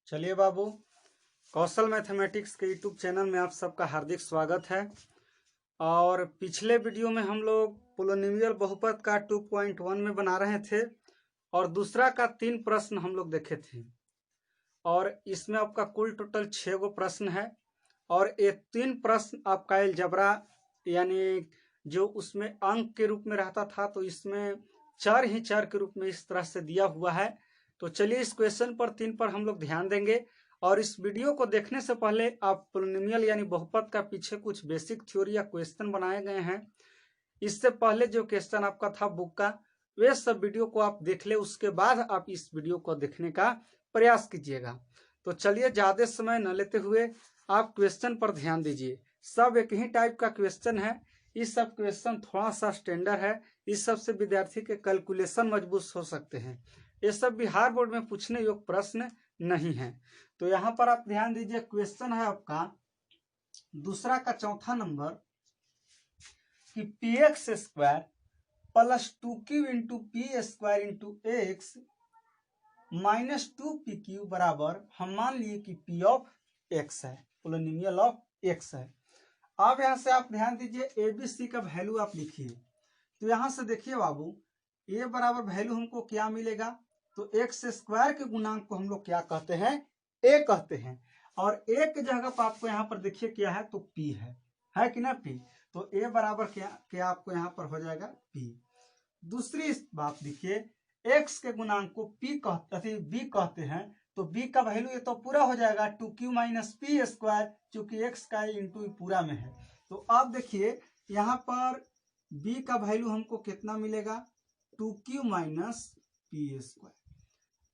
चलिए बाबू, कौशल मैथमेटिक्स के YouTube channel में आप सबका हार्दिक स्वागत है। और पिछले वीडियो में हम लोग पोलिनोमियल बहुपद का 2.1 में बना रहे थे और दूसरा का 3 प्रश्न हम लोग देखे थे। और इसमें आपका कुल टोटल 6 गो प्रश्न है और ये 3 प्रश्न आपका अलजेब्रा यानी जो उसमें अंक के रूप में रहता था, तो इसमें चर ही चर के रूप में इस तरह से दिया हुआ है। तो चलिए इस क्वेश्चन पर 3 पर हम लोग ध्यान देंगे। और इस वीडियो को देखने से पहले आप पोलिनोमियल यानी बहुपद का पीछे कुछ बेसिक थ्योरी या क्वेश्चन बनाए गए हैं, इससे पहले जो क्वेश्चन आपका था बुक का, वे सब वीडियो को आप देख ले, उसके बाद आप इस वीडियो को देखने का प्रयास कीजिएगा। तो चलिए ज्यादा समय न लेते हुए आप क्वेश्चन पर ध्यान दीजिए। सब एक ही टाइप का क्वेश्चन है। इस सब क्वेश्चन थोड़ा सा स्टैंडर्ड है। इस सब से विद्यार्थी के कैलकुलेशन मजबूत हो सकते हैं। ये सब बिहार बोर्ड में पूछने योग्य प्रश्न नहीं है। तो यहाँ पर आप ध्यान दीजिए, क्वेश्चन है आपका दूसरा का चौथा नंबर कि P x square plus 2q into P square into x minus 2pq बराबर, हम मान लिए कि p ऑफ x है, पोलिनोमियल ऑफ x है। अब यहाँ से आप ध्यान दीजिए, ए बी सी का वैल्यू आप लिखिए। तो यहाँ से देखिए बाबू, a बराबर वैल्यू हमको क्या मिलेगा, तो एक्स स्क्वायर के गुणांक को हम लोग क्या कहते हैं, a कहते हैं। और a के जगह पर आपको यहाँ पर देखिए क्या है, तो p है कि ना p। तो a बराबर क्या आपको यहाँ पर हो जाएगा p। दूसरी बात देखिए, x के गुणांक को b कहते हैं, तो b का वैल्यू ये तो पूरा हो जाएगा 2q माइनस पी स्क्वायर, चूंकि x का इंटू पूरा में है। तो आप देखिए यहाँ पर b का वैल्यू हमको कितना मिलेगा, 2q माइनस पी स्क्वायर।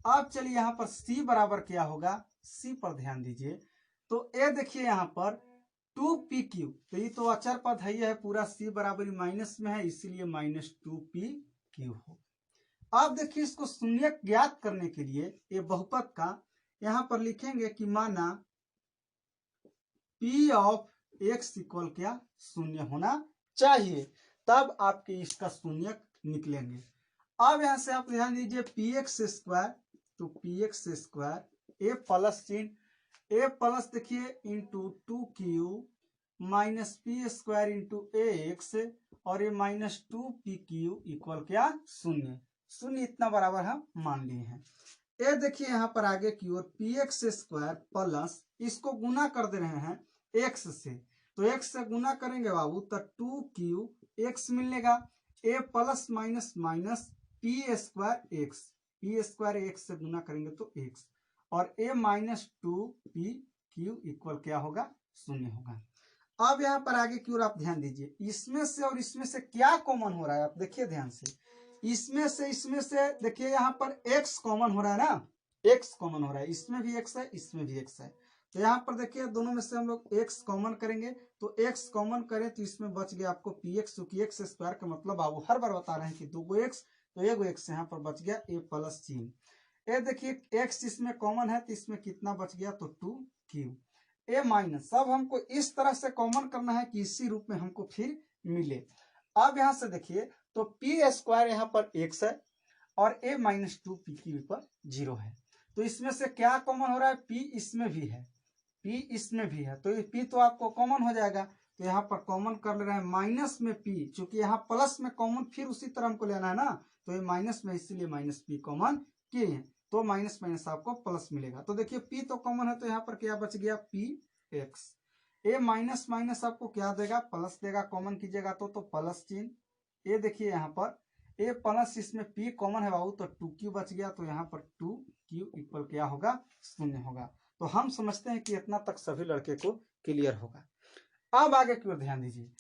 अब चलिए यहाँ पर c बराबर क्या होगा, c पर ध्यान दीजिए। तो a देखिए यहाँ पर 2pq, तो ये तो अचर पद है पूरा, c बराबर माइनस में है, इसीलिए माइनस 2pq हो। अब देखिए इसको शून्य ज्ञात करने के लिए ये बहुपद का यहाँ पर लिखेंगे कि माना p ऑफ x इक्वल क्या, शून्य होना चाहिए, तब आपके इसका शून्य निकलेंगे। अब यहाँ से आप ध्यान दीजिए, पी एक्स स्क्वायर, तो पी एक्स स्क्वायर ए प्लस चिन्ह, ए प्लस देखिए into 2q minus p square into x, और ये माइनस 2pq इक्वल क्या, शून्य। शून्य इतना बराबर हम मान लिए हैं। ये देखिए यहाँ पर आगे की ओर पी एक्स स्क्वायर प्लस, इसको गुना कर दे रहे हैं एक्स से, तो एक्स से गुना करेंगे बाबू तो 2q एक्स मिलेगा, a plus minus minus p square x, p square x से गुना करेंगे तो एक्स, और ए माइनस 2pq इक्वल क्या होगा, शून्य होगा। अब यहाँ पर आगे की ओर आप ध्यान दीजिए, इसमें से और इसमें से क्या कॉमन हो रहा है, आप देखिए ध्यान से, इसमें से देखिए यहाँ पर x कॉमन हो रहा है ना, x कॉमन हो रहा है, इसमें भी x है, इसमें भी x है। तो यहाँ पर देखिए दोनों में से हम लोग x कॉमन करेंगे, तो x कॉमन करें तो इसमें बच गया आपको px, क्योंकि x स्क्वायर का मतलब आप हर बार बता रहे हैं कि 2 x, तो 1 x यहाँ पर बच गया a प्लस चिन्ह। ये देखिए x इसमें कॉमन है, तो इसमें कितना बच गया, तो 2q ए माइनस। अब हमको इस तरह से कॉमन करना है कि इसी रूप में हमको फिर मिले। अब यहां से देखिए, तो पी स्क्वायर यहाँ पर x है और a माइनस 2pq पर 0 है, तो इसमें से क्या कॉमन हो रहा है, p इसमें भी है, p इसमें भी है, तो ये p तो आपको कॉमन हो जाएगा। तो यहाँ पर कॉमन कर ले रहे हैं माइनस में p, चूंकि यहाँ प्लस में कॉमन फिर उसी तरह हमको लेना है ना, तो ये माइनस में, इसीलिए माइनस p कॉमन किए हैं, तो माइनस माइनस आपको प्लस मिलेगा। तो देखिए p तो कॉमन है, तो यहाँ पर क्या बच गया, px। ए माइनस माइनस आपको क्या देगा, प्लस देगा, कॉमन कीजिएगा तो प्लस चिन्ह। ये देखिए यहाँ पर ए प्लस, इसमें p कॉमन है बाबू, तो 2q बच गया, तो यहाँ पर 2q इक्वल क्या होगा, शून्य होगा। तो हम समझते हैं कि इतना तक सभी लड़के को क्लियर होगा। अब आगे की ओर ध्यान दीजिए,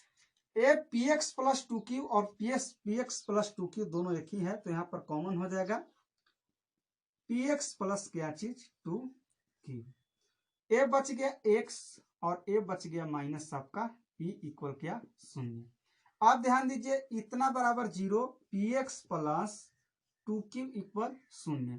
A P x plus 2q और पी एक्स प्लस 2q दोनों एक ही है, तो यहाँ पर कॉमन हो जाएगा पी एक्स प्लस क्या चीज, 2q। ए बच गया x और ए बच गया माइनस आपका p इक्वल क्या, शून्य। आप ध्यान दीजिए, इतना बराबर 0, P x plus 2q equal शून्य,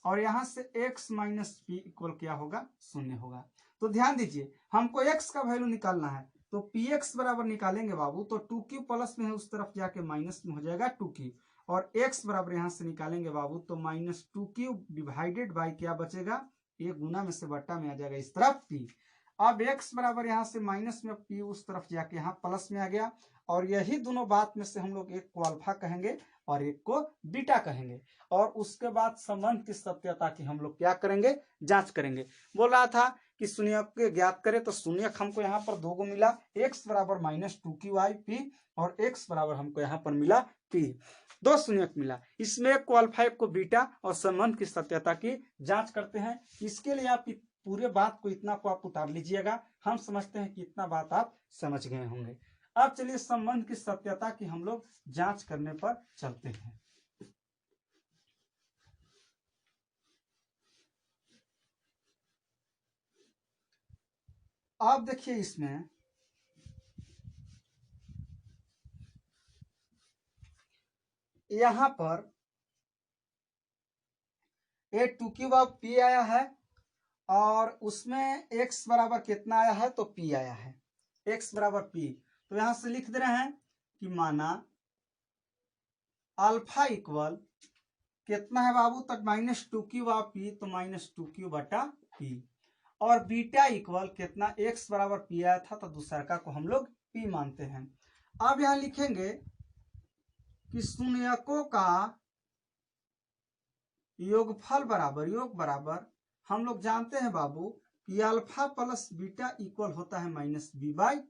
और यहां से x माइनस पी इक्वल क्या होगा, शून्य होगा। तो ध्यान दीजिए, हमको x का वैल्यू निकालना है, तो पी एक्स बराबर निकालेंगे बाबू, तो 2q प्लस में है, उस तरफ जाके माइनस में हो जाएगा 2q, और x बराबर यहां से निकालेंगे बाबू, तो माइनस 2q डिवाइडेड बाई क्या बचेगा, ए गुना में से बट्टा में आ जाएगा इस तरफ p। अब x बराबर यहाँ से माइनस में p उस तरफ जाके यहाँ प्लस में आ गया, और यही दोनों बात में से हम लोग एक को अल्फा कहेंगे और एक को बीटा कहेंगे, और उसके बाद संबंध की सत्यता की हम लोग क्या करेंगे, जांच करेंगे। बोल रहा था कि शून्यक ज्ञात करें, तो शून्यक हमको यहाँ पर 2 को मिला, x बराबर -2qi p और x बराबर हमको यहाँ पर मिला p, 2 शून्यक मिला। इसमें एक को अल्फा एक को बीटा, और संबंध की सत्यता की जांच करते हैं। इसके लिए आप पूरे बात को इतना को आप उतार लीजिएगा, हम समझते हैं कि इतना बात आप समझ गए होंगे। अब चलिए संबंध की सत्यता की हम लोग जांच करने पर चलते हैं। आप देखिए इसमें यहां पर ए 2q आया है, और उसमें x बराबर कितना आया है, तो p आया है, x बराबर p। तो यहां से लिख दे रहे हैं कि माना अल्फा इक्वल कितना है बाबू तक, -2q तो -2q/p, और बीटा इक्वल कितना, x बराबर p आया था तो दूसरा का को हम लोग p मानते हैं। अब यहां लिखेंगे कि शून्यकों का योगफल बराबर हम लोग जानते हैं बाबू कि अल्फा प्लस बीटा इक्वल होता है -b/a।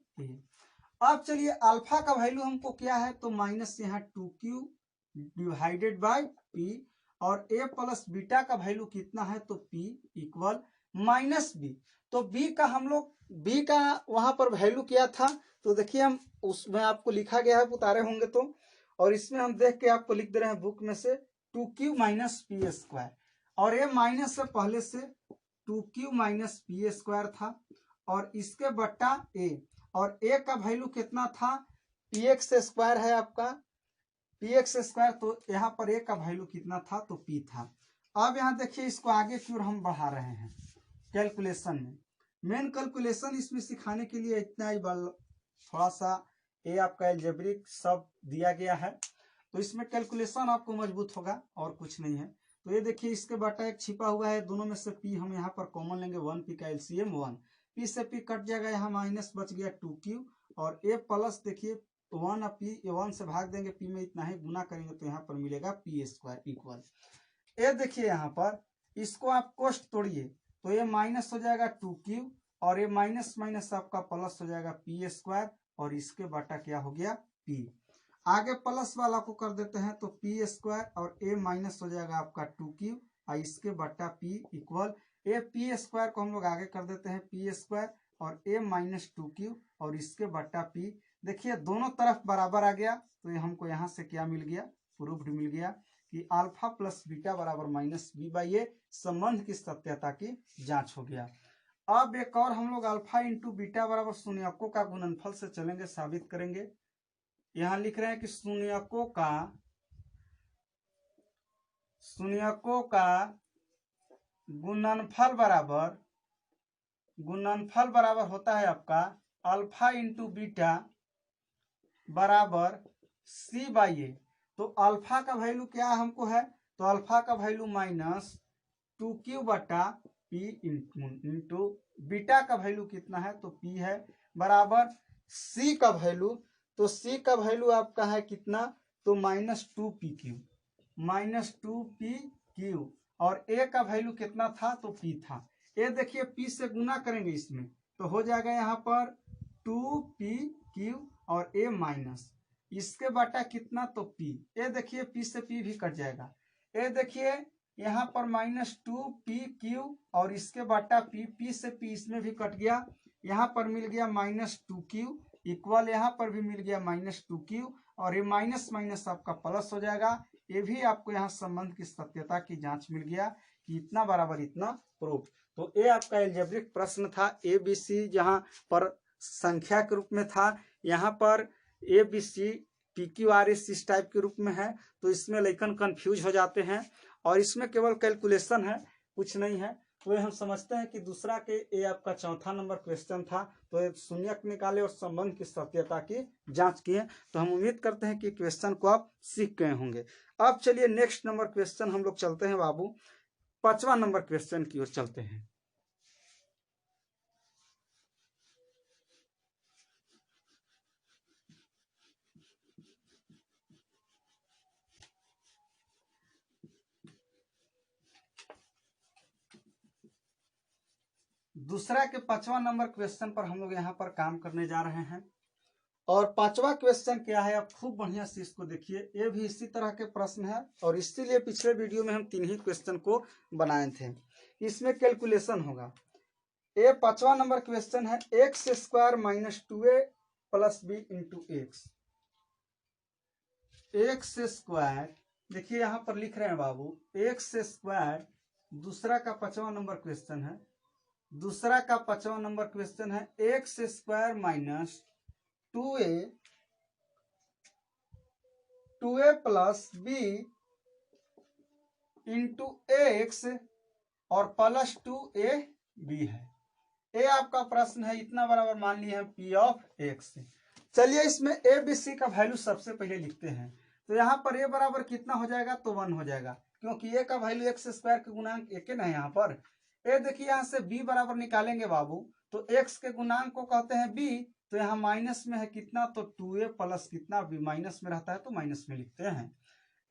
अब चलिए अल्फा का वैल्यू हमको क्या है, तो माइनस यहाँ 2q डिवाइडेड बाय p, और a प्लस बीटा का वैल्यू कितना है, तो p इक्वल -b। तो b का हम लोग b का वहां पर वैल्यू क्या था, तो देखिए हम उसमें आपको लिखा गया है, उतारे होंगे तो, और इसमें हम देख के आपको लिख दे रहे हैं बुक में से 2q - p², और ये माइनस से पहले से 2q - p² था, और इसके बट्टा a, और a का वैल्यू कितना था, px² है आपका, px², तो यहाँ पर a का वैल्यू कितना था, तो p था। अब यहाँ देखिए इसको आगे की ओर हम बढ़ा रहे हैं कैलकुलेशन में। मेन कैलकुलेशन इसमें सिखाने के लिए इतना ही थोड़ा सा ये आपका एल्जेब्रिक सब दिया गया है, तो इसमें कैलकुलेशन आपको मजबूत होगा और कुछ नहीं है। तो ये देखिए इसके बटा एक छिपा हुआ है, दोनों में से p हम यहाँ पर कॉमन लेंगे, 1p का एलसीएम 1, p से p कट जाएगा, यहाँ माइनस बच गया 2q, और a प्लस देखिए 1 p 1 से भाग देंगे, p में इतना ही गुना करेंगे तो यहाँ पर मिलेगा p² इक्वल। ये देखिए यहाँ पर इसको आप कोष्ट तोड़िए, तो ये माइनस हो जाएगा 2q, और ये माइनस माइनस आपका प्लस हो जाएगा p², और इसके बटा क्या हो गया p। आगे प्लस वाला को कर देते हैं, तो p² और a माइनस हो जाएगा आपका 2q, और इसके बट्टा p इक्वल a p² को हम लोग आगे कर देते हैं p² और a -2q, और इसके बट्टा p। देखिए दोनों तरफ बराबर आ गया, तो ये हमको यहाँ से क्या मिल गया, प्रूफ्ड मिल गया कि अल्फा प्लस बीटा बराबर -b/a। संबंध की सत्यता की जांच हो गया। अब एक और हम लोग अल्फा इंटू बीटा बराबर शून्यकों का गुणनफल से चलेंगे, साबित करेंगे। यहां लिख रहे हैं कि शून्यकों का गुणनफल बराबर होता है आपका अल्फा इंटू बीटा बराबर c/a। तो अल्फा का वैल्यू क्या हमको है, तो अल्फा का वैल्यू -2q/p इंटू बीटा का वैल्यू कितना है, तो p है, बराबर c का वैल्यू, तो c का वैल्यू आपका है कितना, तो -2pq, और a का वैल्यू कितना था, तो p था। ये देखिए p से गुना करेंगे इसमें, तो हो जाएगा यहाँ पर 2pq और a माइनस, इसके बटा कितना, तो p। ये देखिए p से p भी कट जाएगा, ये देखिए यहाँ पर -2pq और इसके बटा p, p से p इसमें भी कट गया, यहाँ पर मिल गया -2q इक्वल, यहाँ पर भी मिल गया -2q, और ये माइनस माइनस आपका प्लस हो जाएगा। ये भी आपको यहाँ संबंध की सत्यता की जांच मिल गया कि इतना बराबर इतना प्रूफ। तो ये आपका एल्जेब्रिक प्रश्न था, ABC जहाँ पर संख्या के रूप में था, यहाँ पर ABC PQRS इस टाइप के रूप में है, तो इसमें लेकिन कंफ्यूज हो जाते हैं, और इसमें केवल कैलकुलेशन है, कुछ नहीं है। तो हम समझते हैं कि दूसरा के ये आपका चौथा नंबर क्वेश्चन था, तो शून्यक निकाले और संबंध की सत्यता की जांच किए। तो हम उम्मीद करते हैं कि क्वेश्चन को आप सीख गए होंगे। अब चलिए नेक्स्ट नंबर क्वेश्चन हम लोग चलते हैं बाबू। 5वां नंबर क्वेश्चन की ओर चलते हैं। दूसरा के 5वां नंबर क्वेश्चन पर हम लोग यहाँ पर काम करने जा रहे हैं। और 5वां क्वेश्चन क्या है, आप खूब बढ़िया से इसको देखिए। ये भी इसी तरह के प्रश्न है और इसीलिए पिछले वीडियो में हम 3 ही क्वेश्चन को बनाए थे। इसमें कैलकुलेशन होगा। ये 5वां नंबर क्वेश्चन है, x square minus 2a plus b into x. X square देखिए यहाँ पर लिख रहे हैं बाबू, एक्स स्क्वायर दूसरा का 5वां नंबर क्वेश्चन है। दूसरा का 5वां नंबर क्वेश्चन है, x square minus 2a plus b into x और प्लस 2ab है। ये आपका प्रश्न है, इतना बराबर मान लिया है पी ऑफ एक्स। चलिए इसमें ए बी सी का वैल्यू सबसे पहले लिखते हैं। तो यहाँ पर ए बराबर कितना हो जाएगा, तो 1 हो जाएगा, क्योंकि ए का वैल्यू एक्स स्क्वायर के गुणांक एक ना है यहाँ पर। ए देखिए यहाँ से बी बराबर निकालेंगे बाबू, तो एक्स के गुणांक को कहते हैं बी, तो यहाँ माइनस में है कितना, तो 2a प्लस कितना बी, माइनस में रहता है तो माइनस में लिखते हैं।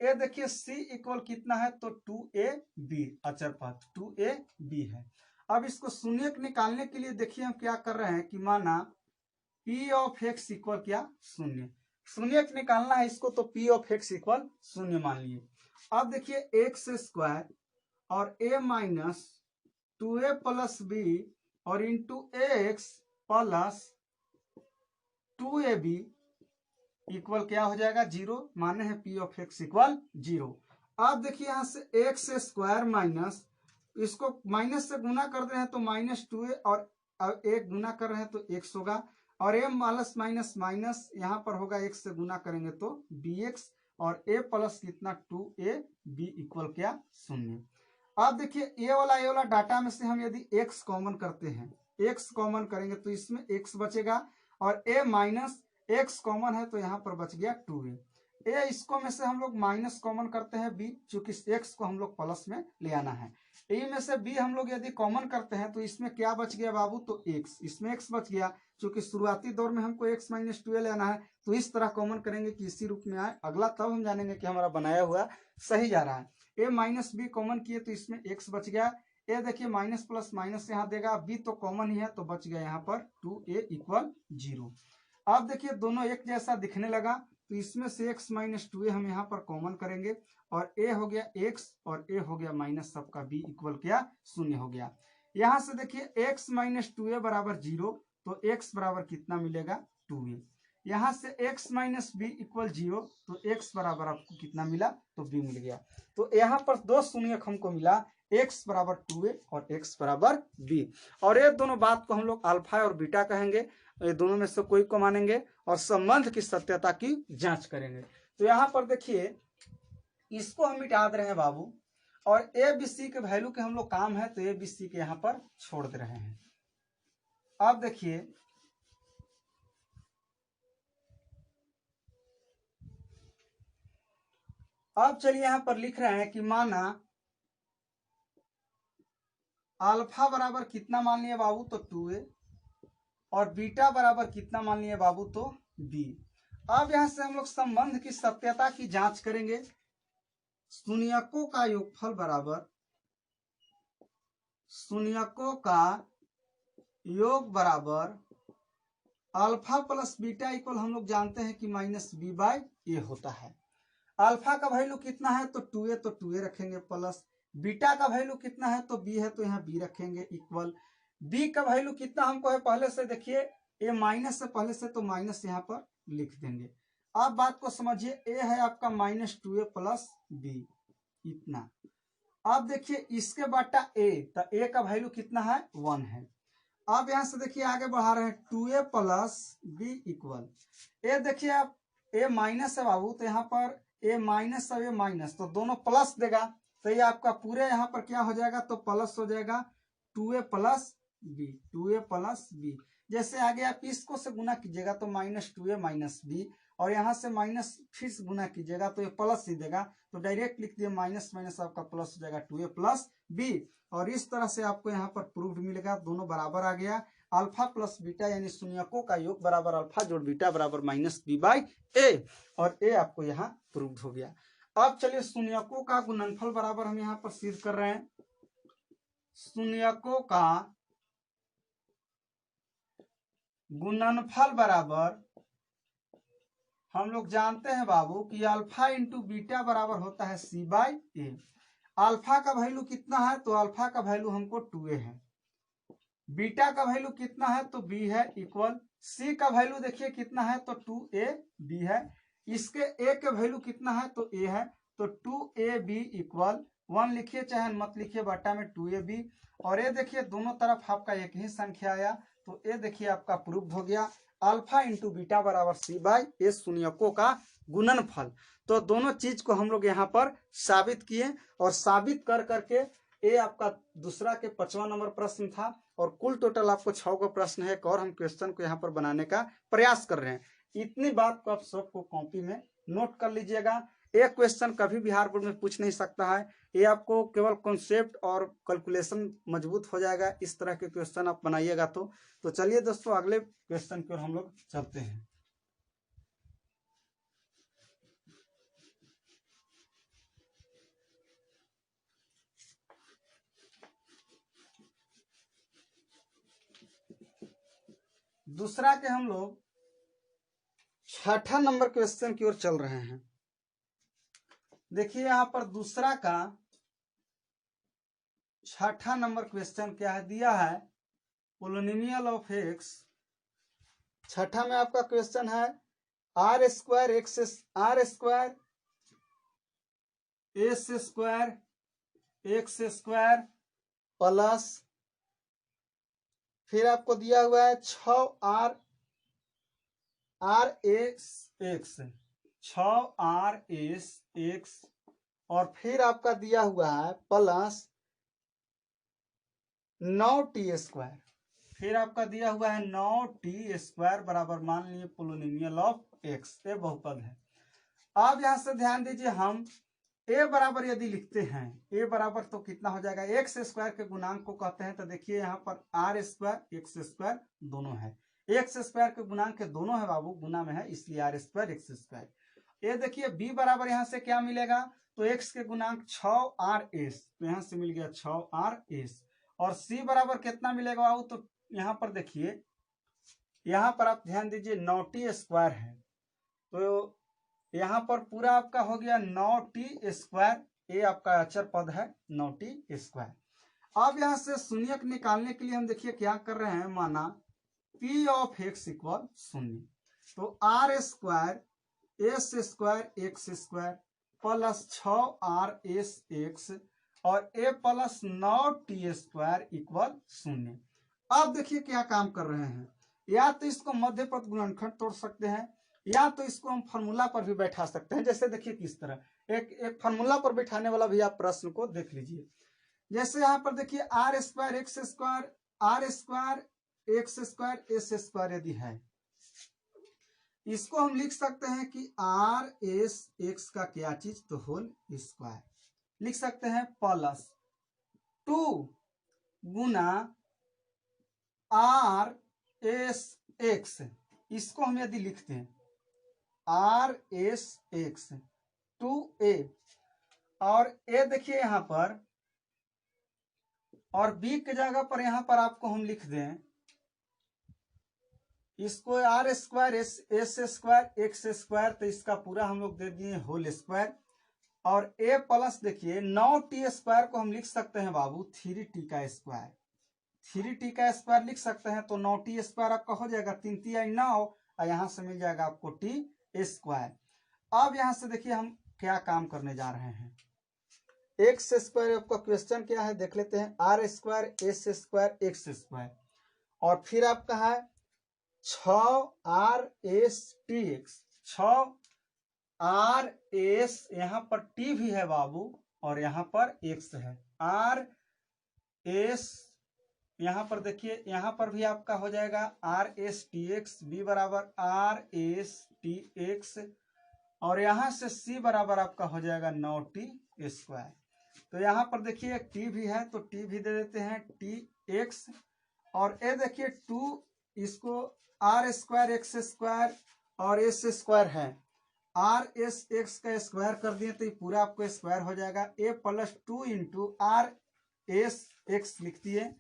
ए देखिए सी इक्वल कितना है, तो 2ab, अचर पद 2ab है। अब इसको शून्य निकालने के लिए देखिए हम क्या कर रहे हैं कि माना पी ऑफ एक्स इक्वल क्या, शून्य। शून्य निकालना है इसको, तो पी ऑफ एक्स इक्वल शून्य मान लिए। अब देखिए एक्स स्क्वायर और ए माइनस 2a प्लस बी और into x plus 2ab equal क्या हो जाएगा, 0। माने हैं पी ऑफ एक्स इक्वल 0। अब देखिए यहाँ से एक्स स्क्वायर माइनस, इसको माइनस से गुना कर रहे हैं तो माइनस 2a, और एक गुना कर रहे हैं तो एक्स होगा, और ए माइनस माइनस माइनस यहाँ पर होगा, एक्स से गुना करेंगे तो bx, और a प्लस कितना 2ab इक्वल क्या, शून्य। अब देखिए ये वाला डाटा में से हम यदि x कॉमन करते हैं, x कॉमन करेंगे तो इसमें x बचेगा, और a माइनस x कॉमन है तो यहाँ पर बच गया 2a। ए इसको में से हम लोग माइनस कॉमन करते हैं b, चूंकि x को हम लोग प्लस में ले आना है। ए में से b हम लोग यदि कॉमन करते हैं तो इसमें क्या बच गया बाबू, तो x, इसमें x बच गया, चूंकि शुरुआती दौर में हमको x माइनस 2a लेना है, तो इस तरह कॉमन करेंगे कि इसी रूप में आए। अगला तब हम जानेंगे कि हमारा बनाया हुआ सही जा रहा है। ए माइनस बी कॉमन किए तो इसमें x बच गया। ए देखिए माइनस प्लस माइनस यहाँ देगा, b तो कॉमन ही है तो बच गया यहाँ पर 2a इक्वल 0। अब देखिए दोनों एक जैसा दिखने लगा, तो इसमें से x माइनस 2a हम यहाँ पर कॉमन करेंगे, और a हो गया x और a हो गया माइनस सबका b इक्वल क्या, शून्य हो गया। यहाँ से देखिए x माइनस 2a बराबर 0, तो x बराबर कितना मिलेगा, 2a। यहाँ से x माइनस बी इक्वल 0, तो x बराबर आपको कितना मिला, तो b मिल गया। तो यहाँ पर दो शून्यक हमको मिला, x बराबर 2a और x बराबर b। और ये दोनों बात को हम लोग अल्फा और बीटा कहेंगे। ये दोनों में से कोई को मानेंगे और संबंध की सत्यता की जांच करेंगे। तो यहाँ पर देखिए इसको हम मिटा दे रहे हैं बाबू, और ए बी सी के वैल्यू के हम लोग काम है, तो ए बी सी के यहाँ पर छोड़ दे रहे हैं। अब देखिए अब चलिए यहाँ पर लिख रहे हैं कि माना अल्फा बराबर कितना मान लिए बाबू, तो 2a, और बीटा बराबर कितना मान लिए बाबू, तो b। अब यहां से हम लोग संबंध की सत्यता की जांच करेंगे। शून्यकों का योगफल बराबर, शून्यकों का योग बराबर अल्फा प्लस बीटा इक्वल हम लोग जानते हैं कि माइनस b बाय ए होता है। अल्फा का वैल्यू कितना है, तो 2a, तो 2a रखेंगे, प्लस बीटा का वैल्यू कितना है, तो b है, तो यहाँ b रखेंगे, इक्वल b का वैल्यू कितना हमको है पहले से, देखिए a माइनस से पहले से, तो माइनस यहाँ पर लिख देंगे। अब बात को समझिए, a है आपका माइनस 2a प्लस b, इतना। अब देखिए इसके बटा a, तो a का वैल्यू कितना है, 1 है। अब यहाँ से देखिए आगे बढ़ा रहे हैं, 2a प्लस b इक्वल, ए देखिए आप a माइनस है बाबू, तो यहाँ पर a माइनस और a माइनस, तो दोनों प्लस देगा, तो ये आपका पूरे यहाँ पर क्या हो जाएगा, तो प्लस हो जाएगा 2a plus b, 2a plus b। जैसे आगे आप इसको से गुना कीजिएगा तो माइनस 2a माइनस b, और यहाँ से माइनस फिर से गुना कीजिएगा तो ये प्लस ही देगा, तो डायरेक्ट लिख दिए माइनस माइनस आपका प्लस हो जाएगा 2a प्लस बी। और इस तरह से आपको यहाँ पर प्रूफ मिलेगा, दोनों बराबर आ गया। अल्फा प्लस बीटा यानी शून्यकों का योग बराबर अल्फा जोड़ बीटा बराबर माइनस बी बाई ए, और ए आपको यहाँ प्रूफ हो गया। अब चलिए शून्यकों का गुणनफल बराबर हम यहाँ पर सिद्ध कर रहे हैं। शून्यकों का गुणनफल बराबर हम लोग जानते हैं बाबू कि अल्फा इंटू बीटा बराबर होता है सी बाई ए। अल्फा का वैल्यू कितना है, तो अल्फा का वैल्यू हमको 2a है। बीटा का वैल्यू कितना है, तो b है इक्वल। सी का वैल्यू देखिए कितना है, तो 2ab है। इसके a के वैल्यू कितना है, तो a है, तो 2ab इक्वल 1 लिखिए चाहे मत लिखिए, बट्टा में 2ab। और ये देखिए दोनों तरफ आपका एक ही संख्या आया, तो ये देखिए आपका प्रूफ हो गया अल्फा इंटू बीटा बराबर सी बाई ए शून्यकों का गुणनफल। तो दोनों चीज को हम लोग यहाँ पर साबित किए, और साबित कर करके ये आपका दूसरा के 5वां नंबर प्रश्न था। और कुल टोटल आपको 6 का प्रश्न है, और हम क्वेश्चन को यहाँ पर बनाने का प्रयास कर रहे हैं। इतनी बात को आप सबको कॉपी में नोट कर लीजिएगा। एक क्वेश्चन कभी बिहार बोर्ड में पूछ नहीं सकता है, ये आपको केवल कॉन्सेप्ट और कैलकुलेशन मजबूत हो जाएगा। इस तरह के क्वेश्चन आप बनाइएगा तो चलिए दोस्तों अगले क्वेश्चन की ओर हम लोग चलते हैं। दूसरा के हम लोग 6ठा नंबर क्वेश्चन की ओर चल रहे हैं। देखिए यहाँ पर दूसरा का 6ठा नंबर क्वेश्चन क्या है, दिया है पोलिनोमियल ऑफ एक्स। 6ठा में आपका क्वेश्चन है r square x r square s square x square plus, फिर आपको दिया हुआ है 6r s x 6r s x, और फिर आपका दिया हुआ है प्लस 9t स्क्वायर, फिर आपका दिया हुआ है 9t स्क्वायर बराबर मान लीजिए पोलिनोमियल ऑफ एक्स। ये बहुपद है। अब यहां से ध्यान दीजिए, हम a बराबर यदि लिखते हैं, a बराबर तो कितना हो जाएगा, एक्स स्क्वायर के गुणांक को कहते हैं। तो देखिए यहाँ पर आर स्क्वायर एक्स स्क्वायर दोनों है, एक्स स्क्वायर के गुणांक के दोनों है बाबू, गुना में है, इसलिए आर स्क्वायर एक्स स्क्वायर। ये देखिए b बराबर यहाँ से क्या मिलेगा, तो x के गुणांक 6r(s), तो यहाँ से मिल गया 6r(s), और c बराबर कितना मिलेगा बाबू, तो यहाँ पर देखिए, यहाँ पर आप ध्यान दीजिए 9t स्क्वायर है, तो यहाँ पर पूरा आपका हो गया 9t स्क्वायर, ये आपका अचर पद है 9t स्क्वायर। अब यहाँ से शून्यक निकालने के लिए हम देखिए क्या कर रहे हैं, माना p ऑफ x इक्वल 0, तो r square s square x square plus 6r s x और a plus 9t square equal 0। अब देखिए क्या काम कर रहे हैं, या तो इसको मध्य पद गुणनखंड तोड़ सकते हैं, या तो इसको हम फार्मूला पर भी बैठा सकते हैं। जैसे देखिए किस तरह, एक फार्मूला पर बैठाने वाला भी आप प्रश्न को देख लीजिए। जैसे यहाँ पर देखिए r square x square r square x square s square यदि है, इसको हम लिख सकते हैं कि आर एस एक्स का क्या चीज, तो होल स्क्वायर लिख सकते हैं, plus 2 Guna are s x, इसको हम यदि लिखते हैं आर एस एक्स 2a, और a देखिए यहाँ पर, और b की जगह पर यहाँ पर आपको हम लिख दें इसको r square s square x square, तो इसका पूरा हम लोग दे दिए होल स्क्वायर, और a प्लस देखिए 9t स्क्वायर को हम लिख सकते हैं बाबू 3t का स्क्वायर, 3t का स्क्वायर लिख सकते हैं, तो 9t स्क्वायर आपका हो जाएगा 3 3 9, और यहाँ से मिल जाएगा आपको t स्क्वायर। अब यहाँ से देखिए हम क्या काम करने जा रहे हैं, एक्स स्क्वायर आपका क्वेश्चन क्या है देख लेते हैं, r square s square x square, और फिर आपका है 6r S t x, 6r S, यहाँ पर t भी है बाबू और यहाँ पर x है, r एस, यहाँ पर देखिए यहाँ पर भी आपका हो जाएगा r s t x, b बराबर आर एस टी एक्स, और यहाँ से c बराबर आपका हो जाएगा 9t स्क्वायर। तो यहाँ पर देखिए टी भी है तो टी भी दे देते हैं टी एक्स, और ये देखिए 2 इसको आर स्क्वायर एक्स स्क्वायर और एस स्क्वायर है, आर एस एक्स का स्क्वायर कर दिए तो ये पूरा आपको स्क्वायर हो जाएगा, a plus 2 into r s x लिख दिए।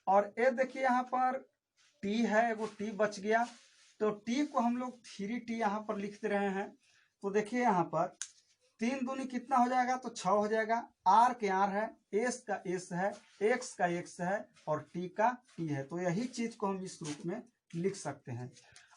और ये देखिए यहाँ पर टी है, एगो टी बच गया, तो टी को हम लोग 3t यहाँ पर लिख दे रहे हैं। तो देखिए यहाँ पर 3 दूनी कितना हो जाएगा, तो 6 हो जाएगा, आर के आर है, एस का एस है, एक्स का एक्स है और टी का टी है। तो यही चीज को हम इस रूप में लिख सकते हैं।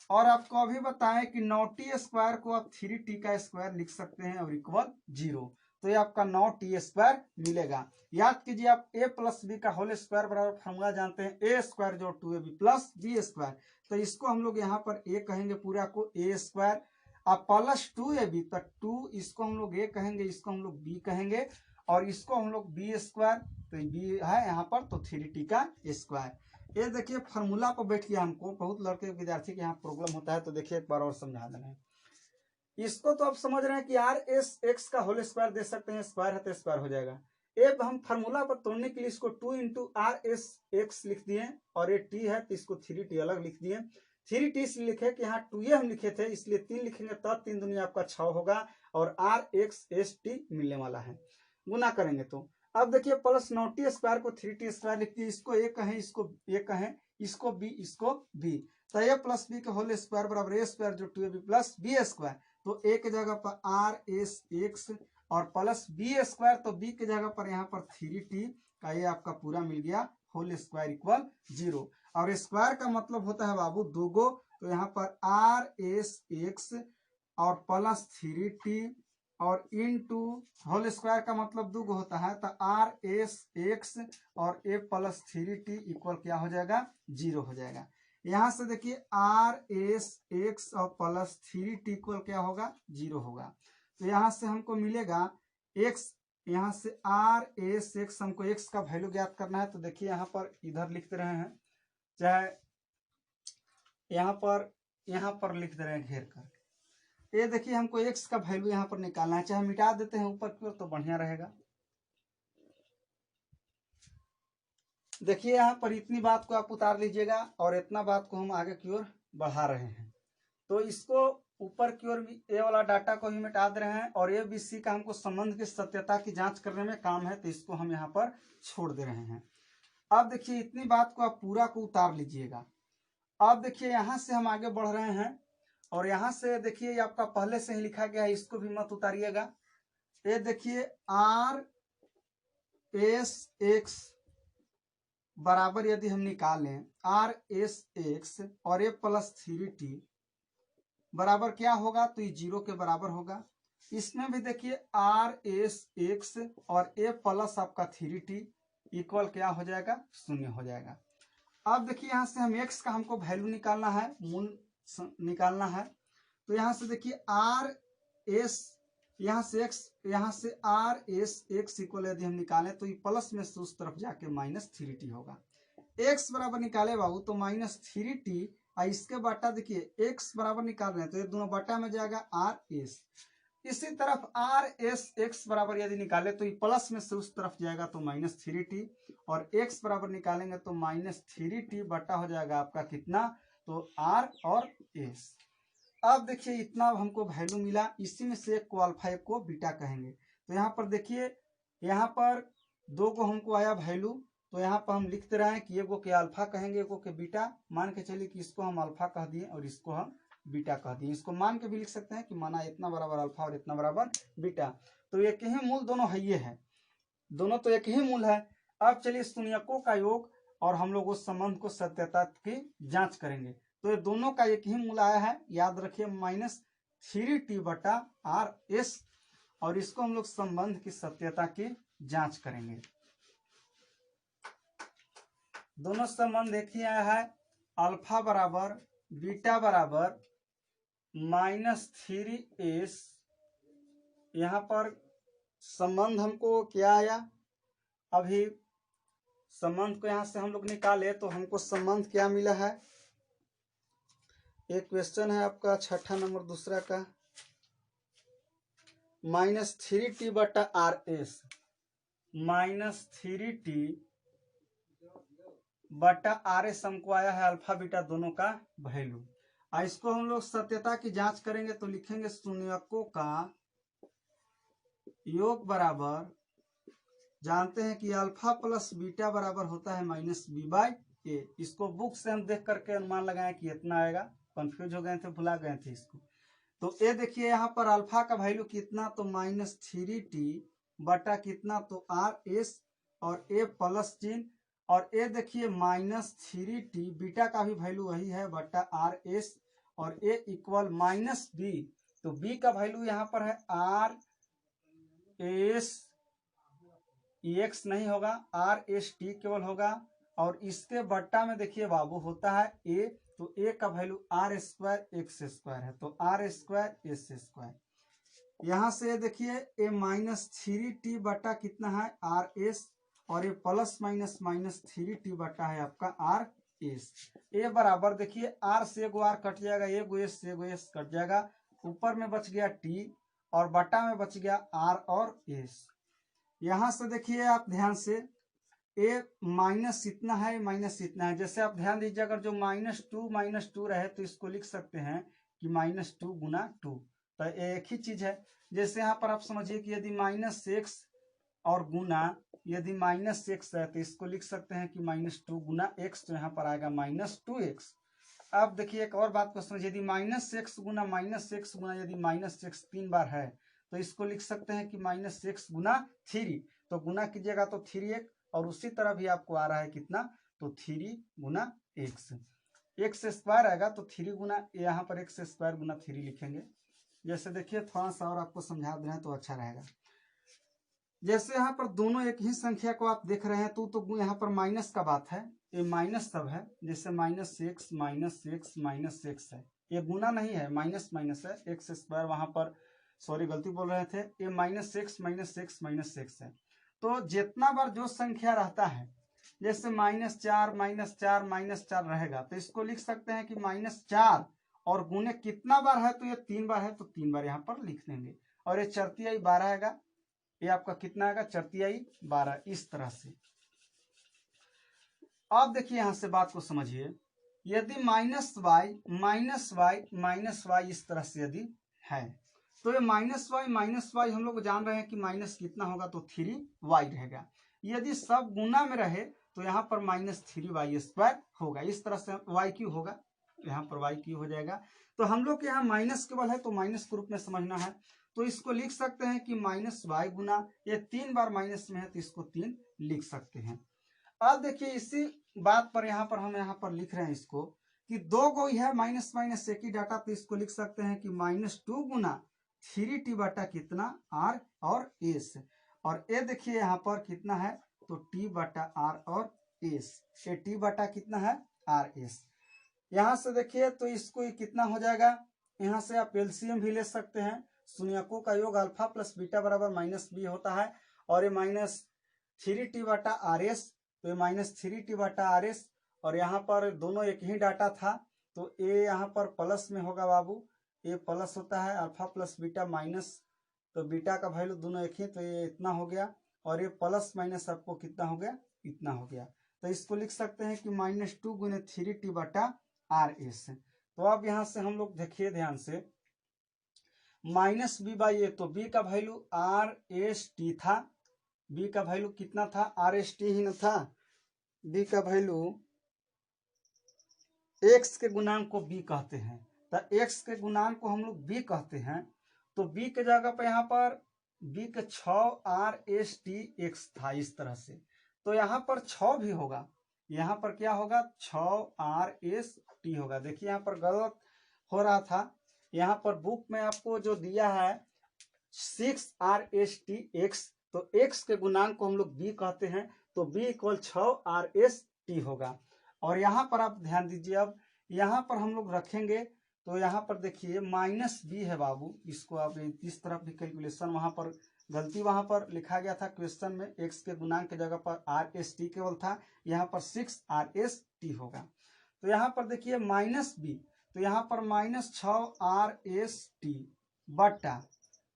और आपको अभी बताएं कि 9t स्क्वायर को आप 3t का स्क्वायर लिख सकते हैं और इक्वल 0, तो ये आपका 9t स्क्वायर मिलेगा। याद कीजिए आप a प्लस बी का होल स्क्वायर बराबर फॉर्मूला जानते हैं, ए स्क्वायर जो 2ab प्लस बी स्क्वायर, तो इसको हम लोग यहाँ पर a कहेंगे पूरा को ए स्क्वायर, अब प्लस 2ab तक 2, इसको हम लोग a कहेंगे, इसको हम लोग b कहेंगे और इसको हम लोग बी स्क्वायर, तो b है यहाँ पर तो 3t का स्क्वायर। ये देखिए फार्मूला पर बैठ गया हमको, बहुत लड़के विद्यार्थी के यहाँ प्रॉब्लम होता है, तो देखिए एक बार और समझा देना है। इसको तो आप समझ रहे हैं कि आर एस एक्स का होल स्क्वायर दे सकते हैं, स्क्वायर है तो स्क्वायर हो जाएगा। अब हम फार्मूला पर तोड़ने के लिए इसको 2 इंटू आर एस एक्स लिख दिए और ये टी है तो इसको 3t अलग लिख दिए। 3t इसलिए लिखे कि यहाँ 2 हम लिखे थे इसलिए 3 लिखेंगे तब 3 दूनी आपका 6 होगा और आर एक्स एस टी मिलने वाला है, गुना करेंगे तो। अब देखिए प्लस 9t स्क्वायर को 3t स्क्वायर लिख दिए, इसको ए कहें, इसको ए कहें, इसको बी, इसको बी, तो ए प्लस बी का होल स्क्वायर बराबर ए स्क्वायर जो 2ab प्लस बी स्क्वायर, तो ए के जगह पर आर एस एक्स और प्लस बी स्क्वायर, तो बी के जगह पर यहाँ पर 3t का ये आपका पूरा मिल गया, होल स्क्वायर इक्वल 0। और स्क्वायर का मतलब होता है बाबू दोगो, तो यहाँ पर आर एस एक्स और प्लस 3t और इनटू होल स्क्वायर का मतलब दुगो होता है, तो आर एस एक्स और ए प्लस 3t इक्वल क्या हो जाएगा, 0 हो जाएगा। यहाँ से देखिए आर एस एक्स और प्लस 3t इक्वल क्या होगा, 0 होगा। तो यहाँ से हमको मिलेगा x, यहाँ से आर एस एक्स, हमको x का वैल्यू ज्ञात करना है, तो देखिए यहाँ पर इधर लिख दे रहे हैं, चाहे यहाँ पर लिख दे रहे हैं घेर कर। ये देखिए हमको x का वैल्यू यहाँ पर निकालना है, चाहे मिटा देते हैं ऊपर की ओर तो बढ़िया रहेगा। देखिए यहाँ पर इतनी बात को आप उतार लीजिएगा और इतना बात को हम आगे की ओर बढ़ा रहे हैं, तो इसको ऊपर की ओर भी ए वाला डाटा को भी मिटा दे रहे हैं और ए बी सी का हमको संबंध की सत्यता की जांच करने में काम है, तो इसको हम यहाँ पर छोड़ दे रहे हैं। अब देखिए इतनी बात को आप पूरा को उतार लीजिएगा। अब देखिए यहाँ से हम आगे बढ़ रहे हैं और यहाँ से देखिए ये आपका पहले से ही लिखा गया है, इसको भी मत उतारिएगा। ये देखिए आर एस एक्स बराबर यदि हम निकालें आर एस एक्स और ए प्लस 3t बराबर क्या होगा, तो ये 0 के बराबर होगा। इसमें भी देखिए आर एस एक्स और ए प्लस आपका 3t इक्वल क्या हो जाएगा, 0 हो जाएगा। अब देखिए यहाँ से हम x का हमको वैल्यू निकालना है, मूल निकालना है, तो यहाँ से देखिए आर एस, यहाँ से x, यहाँ से आर एस एक्स इक्वल यदि हम निकालें तो ये प्लस में से उस तरफ जाके माइनस 3t होगा। x बराबर निकाले बाबू तो माइनस 3t, इसके बाटा देखिए x बराबर निकाल रहे हैं तो ये दोनों बाटा में जाएगा आर एस। इसी तरफ आर एस एक्स बराबर यदि निकाले तो ये प्लस में से उस तरफ जाएगा तो माइनस 3t, और x बराबर निकालेंगे तो माइनस 3t बटा हो जाएगा आपका कितना, तो r और s। अब देखिए इतना हमको वैल्यू मिला, इसी में से एक को अल्फा एक को बीटा कहेंगे। तो यहाँ पर देखिए यहाँ पर 2 को हमको आया वैल्यू, तो यहाँ पर हम लिखते रहे हैं कि एगो के अल्फा कहेंगे, एगो के बीटा। मान के चलिए कि इसको हम अल्फा कह दिए और इसको हम बीटा कह दिए। इसको मान के भी लिख सकते हैं कि माना इतना बराबर अल्फा और इतना बराबर बीटा, तो एक ही मूल दोनों है, ये है दोनों तो एक ही मूल है। अब चलिए शून्यकों का योग और हम लोग उस संबंध को सत्यता की जांच करेंगे। तो ये दोनों का एक ही मूल आया है, याद रखिए माइनस 3t बटा आर एस, और इसको हम लोग संबंध की सत्यता की जांच करेंगे। दोनों संबंध एक ही आया है, अल्फा बराबर बीटा बराबर माइनस 3s। यहाँ पर संबंध हमको क्या आया, अभी संबंध को यहाँ से हम लोग निकाले तो हमको संबंध क्या मिला है। एक क्वेश्चन है आपका 6ठा नंबर दूसरा का, माइनस 3t बटा आर एस, -3t बटा आर एस हमको आया है अल्फा बीटा दोनों का वैल्यू। इसको हम लोग सत्यता की जांच करेंगे तो लिखेंगे शून्यकों का योग बराबर, जानते हैं कि अल्फा प्लस बीटा बराबर होता है -b/a। इसको बुक से हम देख करके अनुमान लगाएं कि इतना आएगा, कंफ्यूज हो गए थे, भुला गए थे इसको। तो ये देखिए यहाँ पर अल्फा का वैल्यू कितना, तो -3t बटा कितना, तो RS और a प्लस चिन्ह, और ये देखिए -3t बीटा का भी वैल्यू वही है बटा RS और a इक्वल -b। तो b का वैल्यू यहाँ पर है RS, EX नहीं होगा, RST केवल होगा, और इसके बट्टा में देखिए बाबू होता है a, तो a का वैल्यू r² x² है, तो r² s²। यहाँ से देखिए a -3t बटा कितना है RS और a ±-3t बटा है आपका RS। a बराबर देखिए r से एगो r कट जाएगा, एगो s से एगो s कट जाएगा, ऊपर में बच गया t और बटा में बच गया r और s। यहाँ से देखिए आप ध्यान से a माइनस इतना है माइनस इतना है, जैसे आप ध्यान दीजिए अगर जो -2 रहे तो इसको लिख सकते हैं कि -2 गुना 2, तो एक ही चीज है। जैसे यहाँ पर आप समझिए कि यदि -x और गुना यदि -x है तो इसको लिख सकते हैं कि -2 गुना x, तो यहाँ पर आएगा -2x। अब देखिए एक और बात को समझिए, यदि -x गुना यदि -x 3 बार है तो इसको लिख सकते हैं कि -x गुना 3, तो गुना कीजिएगा तो 3x, और उसी तरह भी आपको आ रहा है कितना, तो 3 गुना x² आएगा, तो 3 गुना यहाँ पर x² गुना 3 लिखेंगे। जैसे देखिए थोड़ा सा और आपको समझा दे रहे हैं तो अच्छा रहेगा। जैसे यहाँ पर दोनों एक ही संख्या को आप देख रहे हैं तो यहाँ पर माइनस का बात है, ये माइनस सब है, जैसे -x है, ये गुना नहीं है, माइनस है, x² वहां पर सॉरी गलती बोल रहे थे, ये -x है। तो जितना बार जो संख्या रहता है, जैसे -4 रहेगा तो इसको लिख सकते हैं कि -4 और गुने कितना बार है, तो ये 3 बार है, तो 3 बार यहाँ पर लिख देंगे, और ये चरतियाई 12 आएगा, ये आपका कितना आएगा, चरतियाई 12, इस तरह से। अब देखिए यहां से बात को समझिए, यदि -y इस तरह से यदि है तो ये -y हम लोग जान रहे हैं कि माइनस कितना होगा, तो 3y रहेगा। यदि सब गुना में रहे तो यहाँ पर -3y² होगा, इस तरह से y³ होगा, यहाँ पर y³ हो जाएगा। तो हम लोग के यहाँ माइनस केवल है तो माइनस के रूप में समझना है, तो इसको लिख सकते हैं कि -y गुना, ये 3 बार माइनस में है तो इसको 3 लिख सकते हैं। अब देखिए इसी बात पर यहाँ पर हम यहाँ पर लिख रहे हैं इसको कि 2 गो है माइनस एक ही डाटा, तो इसको लिख सकते हैं कि -2 गुना 3t बटा कितना r और s, और ये देखिए यहाँ पर कितना है, तो t बटा r और s, ये t बटा कितना है rs। यहाँ से देखिए तो इसको ये कितना हो जाएगा, यहाँ से आप एलसीएम भी ले सकते हैं। शून्यकों का योग अल्फा प्लस बीटा बराबर -b होता है, और ये -3t बटा RS, तो ये -3t बटा RS, और यहाँ पर दोनों एक ही डाटा था तो ए यहाँ पर प्लस में होगा बाबू, ए प्लस होता है, अल्फा प्लस बीटा माइनस, तो बीटा का वैल्यू दोनों एक ही, तो ये इतना हो गया, और ये प्लस माइनस आपको कितना हो गया, इतना हो गया। तो इसको लिख सकते हैं कि -2 गुने 3t बटा RS। तो अब यहाँ से हम लोग देखिए ध्यान से, -b/a, तो b का वैल्यू RST था, b का वैल्यू कितना था, RST ही न था, b का वैल्यू x के गुणांक को b कहते हैं, तो x के गुणांक को हम लोग b कहते हैं, तो b के जगह पर यहाँ पर b के 6 RSTX था इस तरह से, तो यहाँ पर 6 भी होगा, यहाँ पर क्या होगा 6 RST होगा। देखिए यहाँ पर गलत हो रहा था, यहाँ पर बुक में आपको जो दिया है 6 RSTX, तो x के गुणांक को हम लोग b कहते हैं, तो b = 6 RST होगा। और यहाँ पर आप ध्यान दीजिए, अब यहाँ पर हम लोग रखेंगे तो यहाँ पर देखिए -b है बाबू, इसको आप इस तरफ भी कैलकुलेशन, वहां पर गलती वहां पर लिखा गया था क्वेश्चन में, x के गुणांक के जगह पर RST केवल था, यहाँ पर 6 RST होगा। तो यहाँ पर देखिए -b, तो यहाँ पर -6 RST बटा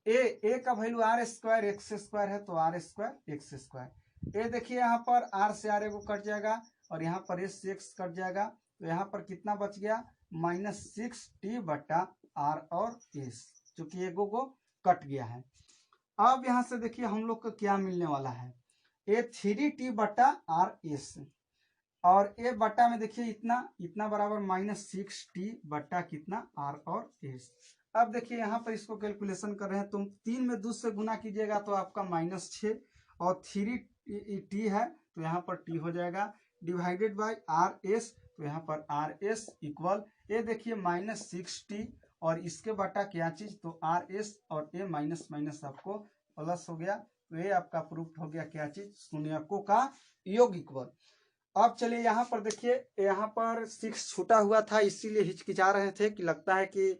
ए का value r square x square है तो आर स्क्वायर एक्स स्क्वायर। ए देखिए यहाँ पर आर से आर को कट जाएगा और यहाँ पर एस से एक्स कट जाएगा, तो यहाँ पर कितना बच गया -6t बटा आर और एस, चूंकि एगो को कट गया है। अब यहाँ से देखिए हम लोग को क्या मिलने वाला है, ए 3t बटा आर एस, और ए बटा में देखिए इतना बराबर -6t बटा कितना आर और एस। अब देखिए यहाँ पर इसको कैलकुलेशन कर रहे हैं, तुम 3 में 2 से गुना कीजिएगा तो आपका -6 और 3t है तो यहाँ पर t हो जाएगा, डिवाइडेड बाय आर एस, तो यहाँ पर आर एस इक्वल ए देखिए -6t और इसके बटा क्या चीज, तो आर एस और ए माइनस माइनस आपको प्लस हो गया, तो ये आपका प्रूफ हो गया क्या चीज, शून्यकों का योग इक्वल। अब चलिए यहाँ पर देखिए, यहाँ पर 6 छूटा हुआ था इसीलिए हिचकिचा रहे थे कि लगता है कि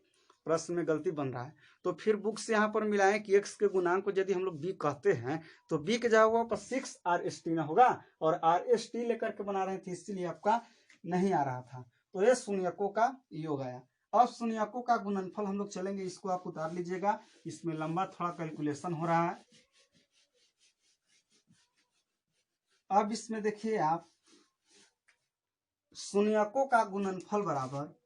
प्रश्न में गलती बन रहा है, तो फिर बुक से यहाँ पर मिलाएं कि x के गुणांक को यदि हम लोग b कहते हैं तो b के जगह पर 6 RST ना होगा, और RST लेकर के बना रहे थे इसीलिए आपका नहीं आ रहा था, तो ये शून्यकों का योग आया। अब शून्यकों का गुणनफल हम लोग चलेंगे, इसको आप उतार लीजिएगा, इसमें लंबा थोड़ा कैलकुलेशन हो रहा है। अब इसमें देखिए आप शून्यकों का गुणनफल बराबर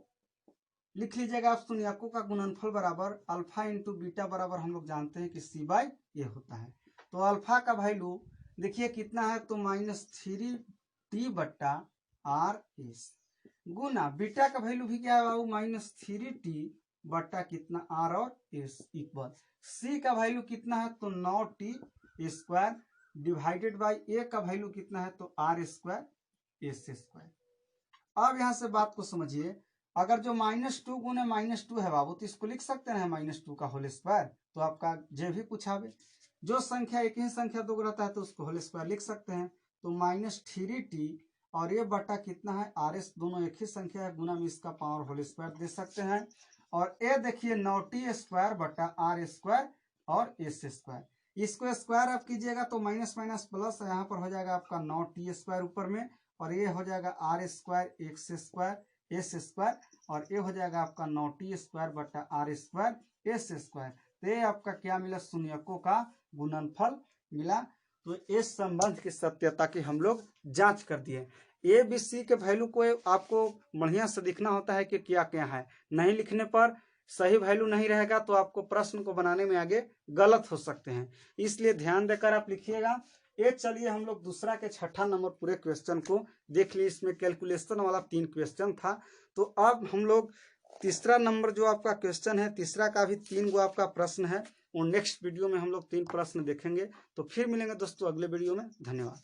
लिख लीजिएगा, आप शून्यकों का गुणनफल बराबर अल्फा इंटू बीटा बराबर हम लोग जानते हैं कि c/a होता है। तो अल्फा का वैल्यू देखिए कितना है, तो -3t बट्टा आर एस, गुना बीटा का वैल्यू भी क्या है बाबू, -3t बट्टा कितना आर और एस इक्वल c का वैल्यू कितना है, तो 9t स्क्वायर डिवाइडेड बाई ए का वैल्यू कितना है, तो आर स्क्वायर एस स्क्वायर। अब यहाँ से बात को समझिए, अगर जो -2 गुने -2 है बाबू तो इसको लिख सकते हैं -2 का होल स्क्वायर, तो आपका जे भी पूछावे, जो संख्या एक ही संख्या दो रहता है तो उसको होल स्क्वायर लिख सकते हैं, तो -3t और ये बटा कितना है आर एस, दोनों एक ही संख्या है, गुना में इसका पावर होल स्क्वायर दे सकते हैं, और ए देखिए 9t स्क्वायर बटा आर स्क्वायर और एस स्क्वायर, इसको स्क्वायर आप कीजिएगा तो माइनस माइनस प्लस यहाँ पर हो जाएगा आपका 9t स्क्वायर ऊपर में, और ये हो जाएगा r square x square s square, और ये हो जाएगा आपका 9t स्क्वायर बटा आर स्क्वायर एस स्क्वायर। तो ये आपका क्या मिला, शून्यकों का गुणनफल मिला। तो इस संबंध की सत्यता की हम लोग जांच कर दिए। ए बी सी के वैल्यू को आपको बढ़िया से दिखना होता है कि क्या क्या है, नहीं लिखने पर सही वैल्यू नहीं रहेगा तो आपको प्रश्न को बनाने में आगे गलत हो सकते हैं, इसलिए ध्यान देकर आप लिखिएगा। ये चलिए हम लोग दूसरा के 6ठा नंबर पूरे क्वेश्चन को देख लिए, इसमें कैलकुलेशन वाला 3 क्वेश्चन था। तो अब हम लोग तीसरा नंबर जो आपका क्वेश्चन है, तीसरा का भी 3 गो आपका प्रश्न है, और नेक्स्ट वीडियो में हम लोग 3 प्रश्न देखेंगे। तो फिर मिलेंगे दोस्तों अगले वीडियो में, धन्यवाद।